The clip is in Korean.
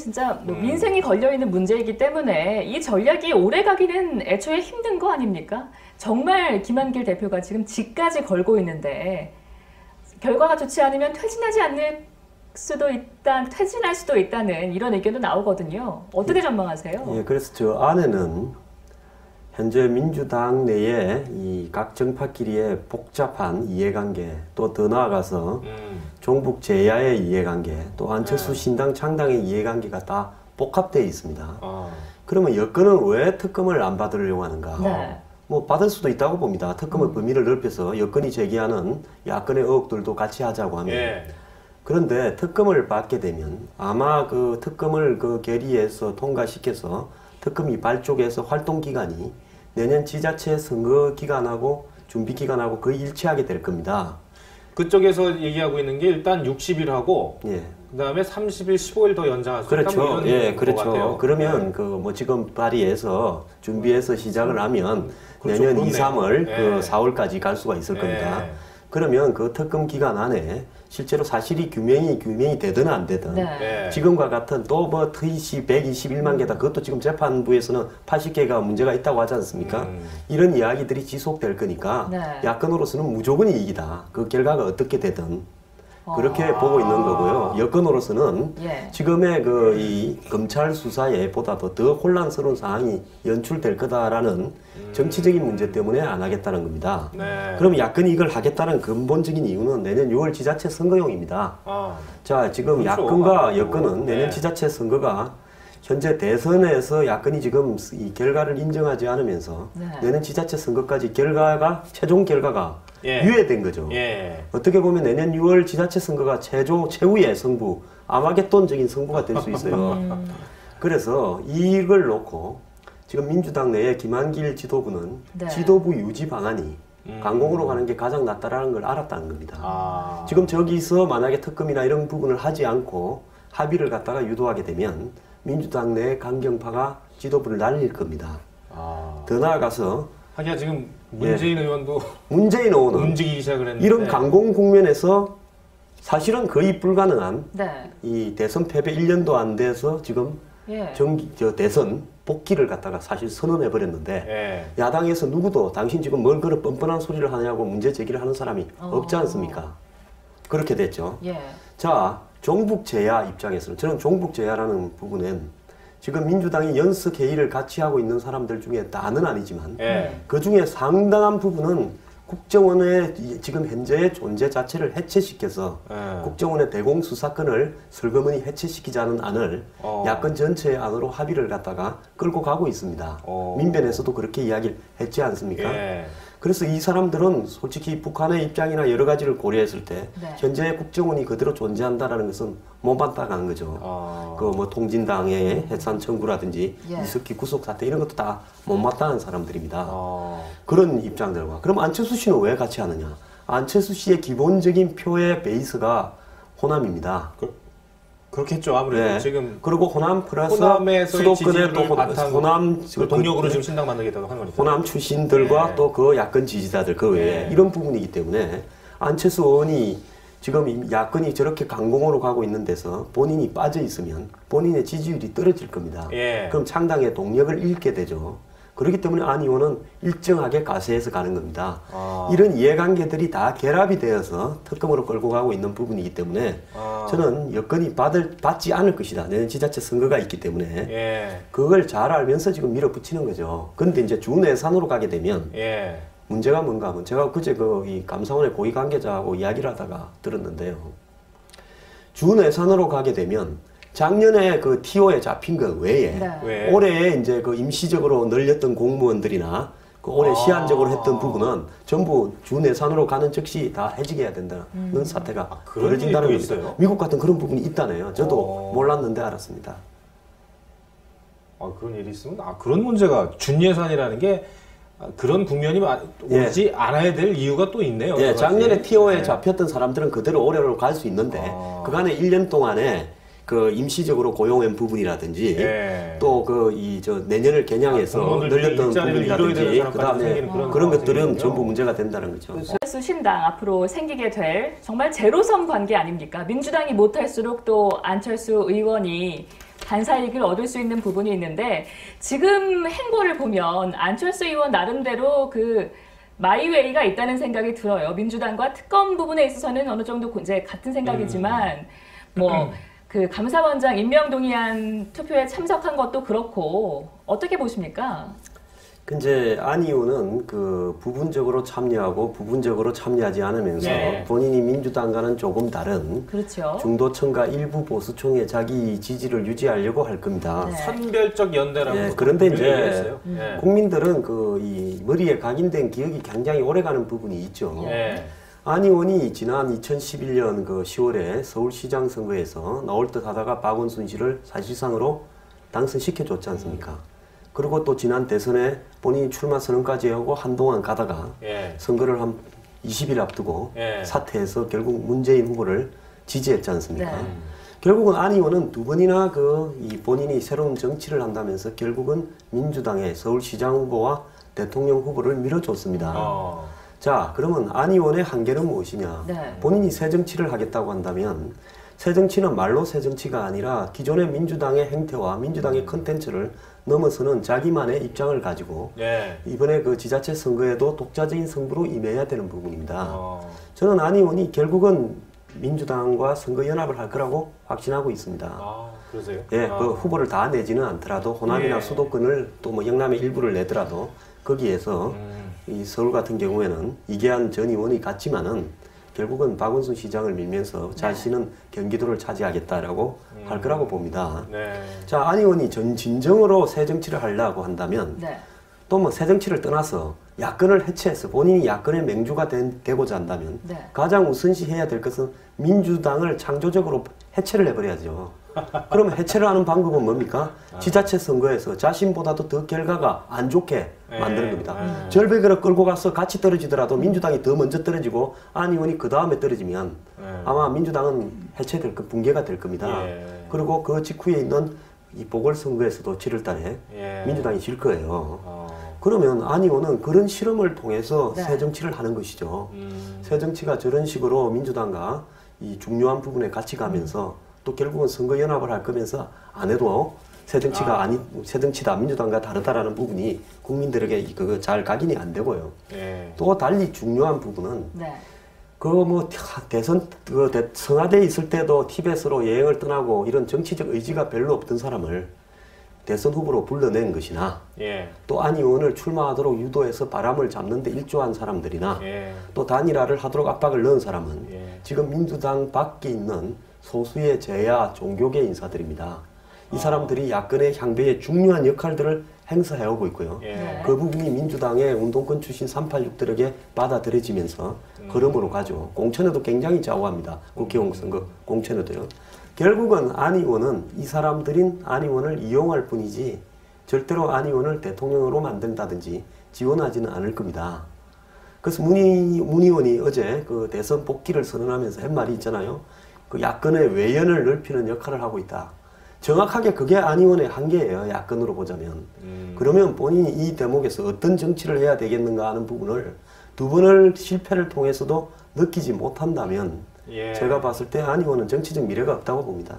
진짜 뭐 민생이 걸려있는 문제이기 때문에 이 전략이 오래 가기는 애초에 힘든 거 아닙니까? 정말 김한길 대표가 지금 직까지 걸고 있는데 결과가 좋지 않으면 퇴진할 수도 있다는 이런 의견도 나오거든요. 어떻게 전망하세요? 예, 그래서 저 안에는 현재 민주당 내에 이 각 정파끼리의 복잡한 이해관계, 또 더 나아가서 종북 제야의 이해관계, 또 안철수 신당 창당의 이해관계가 다 복합되어 있습니다. 그러면 여권은 왜 특검을 안 받으려고 하는가? 네. 뭐 받을 수도 있다고 봅니다. 특검의 범위를 넓혀서 여권이 제기하는 야권의 의혹들도 같이 하자고 하면. 예. 그런데 특검을 받게 되면 아마 그 특검을 그 결의해서 통과시켜서 특검이 발족해서 활동 기간이 내년 지자체 선거 기간하고 준비 기간하고 거의 일치하게 될 겁니다. 그쪽에서 얘기하고 있는 게 일단 60일 하고 예. 그다음에 30일, 15일 더 연장할 수 있다. 그렇죠. 뭐 이런 예, 것 그렇죠. 같아요. 그러면 그 뭐 지금 발의해서 준비해서 시작을 하면 그렇죠. 내년 2, 그렇네요. 3월 예. 그 4월까지 갈 수가 있을 겁니다. 그러면 그 특검 기간 안에 실제로 사실이 규명이 되든 안 되든 네. 지금과 같은 또 뭐 트윗이 121만 개다. 그것도 지금 재판부에서는 80개가 문제가 있다고 하지 않습니까? 이런 이야기들이 지속될 거니까 네. 야권으로서는 무조건 이익이다. 그 결과가 어떻게 되든 그렇게 보고 있는 거고요. 여권으로서는 예. 지금의 그 이 검찰 수사에 보다도 더 혼란스러운 상황이 연출될 거다라는 정치적인 문제 때문에 안 하겠다는 겁니다. 네. 그럼 야권이 이걸 하겠다는 근본적인 이유는 내년 6월 지자체 선거용입니다. 자, 지금 그렇죠. 야권과 여권은 내년 네. 지자체 선거가 현재 대선에서 야권이 지금 이 결과를 인정하지 않으면서 네. 내년 지자체 선거까지 최종 결과가 예. 유예된 거죠. 예. 어떻게 보면 내년 6월 지자체 선거가 최후의 승부, 아마겟돈적인 승부가 될 수 있어요. 그래서 이걸 놓고 지금 민주당 내에 김한길 지도부는 네. 지도부 유지 방안이 강공으로 가는 게 가장 낫다라는 걸 알았다는 겁니다. 지금 지금 저기서 만약에 특검이나 이런 부분을 하지 않고 합의를 갖다가 유도하게 되면 민주당 내 강경파가 지도부를 날릴 겁니다. 더 나아가서 하기야 지금 문재인 의원도 문재인 의원은 움직이기 시작을 했는데 이런 강공 국면에서 사실은 거의 불가능한 네. 이 대선 패배 1년도 안 돼서 지금 예. 대선 복귀를 갖다가 사실 선언해 버렸는데 예. 야당에서 누구도 당신 지금 뭘 그런 뻔뻔한 소리를 하냐고 문제 제기를 하는 사람이 없지 않습니까? 그렇게 됐죠. 예. 자, 종북 제야 입장에서는 저는 종북 제야라는 부분은 지금 민주당이 연석 회의를 같이 하고 있는 사람들 중에 다는 아니지만 예. 그 중에 상당한 부분은 국정원의 지금 현재의 존재 자체를 해체시켜서 국정원의 대공수사권을 슬그머니 해체시키자는 안을 야권 전체의 안으로 합의를 갖다가 끌고 가고 있습니다. 민변에서도 그렇게 이야기를 했지 않습니까? 예. 그래서 이 사람들은 솔직히 북한의 입장이나 여러 가지를 고려했을 때 네. 현재 국정원이 그대로 존재한다라는 것은 못마땅한 거죠. 그 뭐 통진당의 해산 청구라든지 예. 이석기 구속 사태 이런 것도 다 못마땅한 사람들입니다. 그런 입장들과 그럼 안철수 씨는 왜 같이 하느냐? 안철수 씨의 기본적인 표의 베이스가 호남입니다. 그렇겠죠. 아무래도 네. 지금 그리고 호남 플러스 호남에서의 수도권의 또 지지를 바탕 호남 동력으로 지금 신당 만들겠다고 하는 거니까. 호남 출신들과 네. 또 그 야권 지지자들 그 외에 네. 이런 부분이기 때문에 안철수 의원이 지금 야권이 저렇게 강공으로 가고 있는 데서 본인이 빠져 있으면 본인의 지지율이 떨어질 겁니다. 예. 그럼 창당의 동력을 잃게 되죠. 그렇기 때문에 안 의원은 일정하게 가세해서 가는 겁니다. 이런 이해관계들이 다 결합이 되어서 특검으로 끌고 가고 있는 부분이기 때문에 저는 여건이 받지 않을 것이다. 내년 지자체 선거가 있기 때문에 예. 그걸 잘 알면서 지금 밀어붙이는 거죠. 그런데 이제 준예산으로 가게 되면 예. 문제가 뭔가 하면 제가 그제 이 감사원의 고위 관계자하고 이야기를 하다가 들었는데요. 준예산으로 가게 되면 작년에 그 TO에 잡힌 것 외에 네. 왜? 올해 이제 그 임시적으로 늘렸던 공무원들이나 그 올해 시한적으로 했던 부분은 전부 준예산으로 가는 즉시 다 해지해야 된다는 사태가 그런 벌어진다는 일도 겁니다. 있어요? 미국 같은 그런 부분이 있다네요. 저도 몰랐는데 알았습니다. 그런 일이 있으면 그런 문제가 준예산이라는 게 그런 국면이 오지 않아야 될 이유가 또 있네요. 예, 작년에 TO에 네. 잡혔던 사람들은 그대로 올해로 갈 수 있는데 그간에 1년 동안에 그 임시적으로 고용한 부분이라든지 예. 또 그 내년을 겨냥해서 늘렸던 부분이라든지 그다음에 그런 것들은 전부 문제가 된다는 거죠. 안철수 신당 앞으로 생기게 될 정말 제로섬 관계 아닙니까? 민주당이 못할수록 또 안철수 의원이 반사이익을 얻을 수 있는 부분이 있는데 지금 행보를 보면 안철수 의원 나름대로 그 마이웨이가 있다는 생각이 들어요. 민주당과 특검 부분에 있어서는 어느 정도 이제 같은 생각이지만 뭐 그 감사원장 임명동의안 투표에 참석한 것도 그렇고 어떻게 보십니까? 이제 안 의원은 그 부분적으로 참여하고 부분적으로 참여하지 않으면서 네. 본인이 민주당과는 조금 다른 그렇죠. 중도층과 일부 보수층의 자기 지지를 유지하려고 할 겁니다. 네. 선별적 연대라고. 예, 그런데 이제 얘기했어요. 예. 국민들은 그 이 머리에 각인된 기억이 굉장히 오래가는 부분이 있죠. 예. 안 의원이 지난 2011년 그 10월에 서울시장 선거에서 나올 듯 하다가 박원순 씨를 사실상으로 당선시켜줬지 않습니까? 그리고 또 지난 대선에 본인이 출마 선언까지 하고 한동안 가다가 예. 선거를 한 20일 앞두고 예. 사퇴해서 결국 문재인 후보를 지지했지 않습니까? 네. 결국은 안 의원은 두 번이나 이 본인이 새로운 정치를 한다면서 결국은 민주당의 서울시장 후보와 대통령 후보를 밀어줬습니다. 자, 그러면 안 의원의 한계는 무엇이냐? 네. 본인이 새 정치를 하겠다고 한다면 새 정치는 말로 새 정치가 아니라 기존의 민주당의 행태와 민주당의 컨텐츠를 넘어서는 자기만의 입장을 가지고 예. 이번에 그 지자체 선거에도 독자적인 승부로 임해야 되는 부분입니다. 저는 안 의원이 결국은 민주당과 선거 연합을 할 거라고 확신하고 있습니다. 그러세요? 예, 그 후보를 다 내지는 않더라도 호남이나 예. 수도권을 또 뭐 영남의 일부를 내더라도 거기에서 이 서울 같은 경우에는 이계한 전 의원이 갔지만은 결국은 박원순 시장을 밀면서 자신은 경기도를 차지하겠다라고 할 거라고 봅니다. 네. 자, 안 의원이 진정으로 새 정치를 하려고 한다면 네. 또 뭐 새 정치를 떠나서 야권을 해체해서 본인이 야권의 맹주가 되고자 한다면 네. 가장 우선시해야 될 것은 민주당을 창조적으로 해체를 해버려야죠. 그러면 해체를 하는 방법은 뭡니까? 지자체 선거에서 자신보다도 더 결과가 안 좋게 만드는 겁니다. 절벽으로 끌고 가서 같이 떨어지더라도 민주당이 더 먼저 떨어지고 안 의원이 그 다음에 떨어지면 아마 민주당은 해체될 거 붕괴가 될 겁니다. 예. 그리고 그 직후에 있는 이 보궐선거에서도 7월 달에 예. 민주당이 질 거예요. 그러면 안 의원은 그런 실험을 통해서 네. 새 정치를 하는 것이죠. 새 정치가 저런 식으로 민주당과 이 중요한 부분에 같이 가면서 또 결국은 선거 연합을 할 거면서 안 해도 새 정치가 새 정치다 민주당과 다르다라는 부분이 국민들에게 그거 잘 각인이 안 되고요. 예. 또 달리 중요한 부분은 네. 그 뭐 대선 청와대에 있을 때도 티벳으로 여행을 떠나고 이런 정치적 의지가 별로 없던 사람을 대선 후보로 불러낸 것이나 예. 또 안 의원을 출마하도록 유도해서 바람을 잡는 데 일조한 사람들이나 예. 또 단일화를 하도록 압박을 넣은 사람은 예. 지금 민주당 밖에 있는 소수의 제야 종교계 인사들입니다. 이 사람들이 야권의 향배에 중요한 역할들을 행사해오고 있고요. 예. 그 부분이 민주당의 운동권 출신 386들에게 받아들여지면서 걸음으로 가죠. 공천에도 굉장히 좌우합니다. 국회의원 선거 공천에도요. 결국은 안 의원은 이 사람들인 안 의원을 이용할 뿐이지 절대로 안 의원을 대통령으로 만든다든지 지원하지는 않을 겁니다. 그래서 문 의원이 어제 그 대선 복귀를 선언하면서 한 말이 있잖아요. 그 야권의 외연을 넓히는 역할을 하고 있다. 정확하게 그게 안 의원의 한계예요. 야권으로 보자면. 그러면 본인이 이 대목에서 어떤 정치를 해야 되겠는가 하는 부분을 두 번을 실패를 통해서도 느끼지 못한다면 예. 제가 봤을 때 안 의원은 정치적 미래가 없다고 봅니다.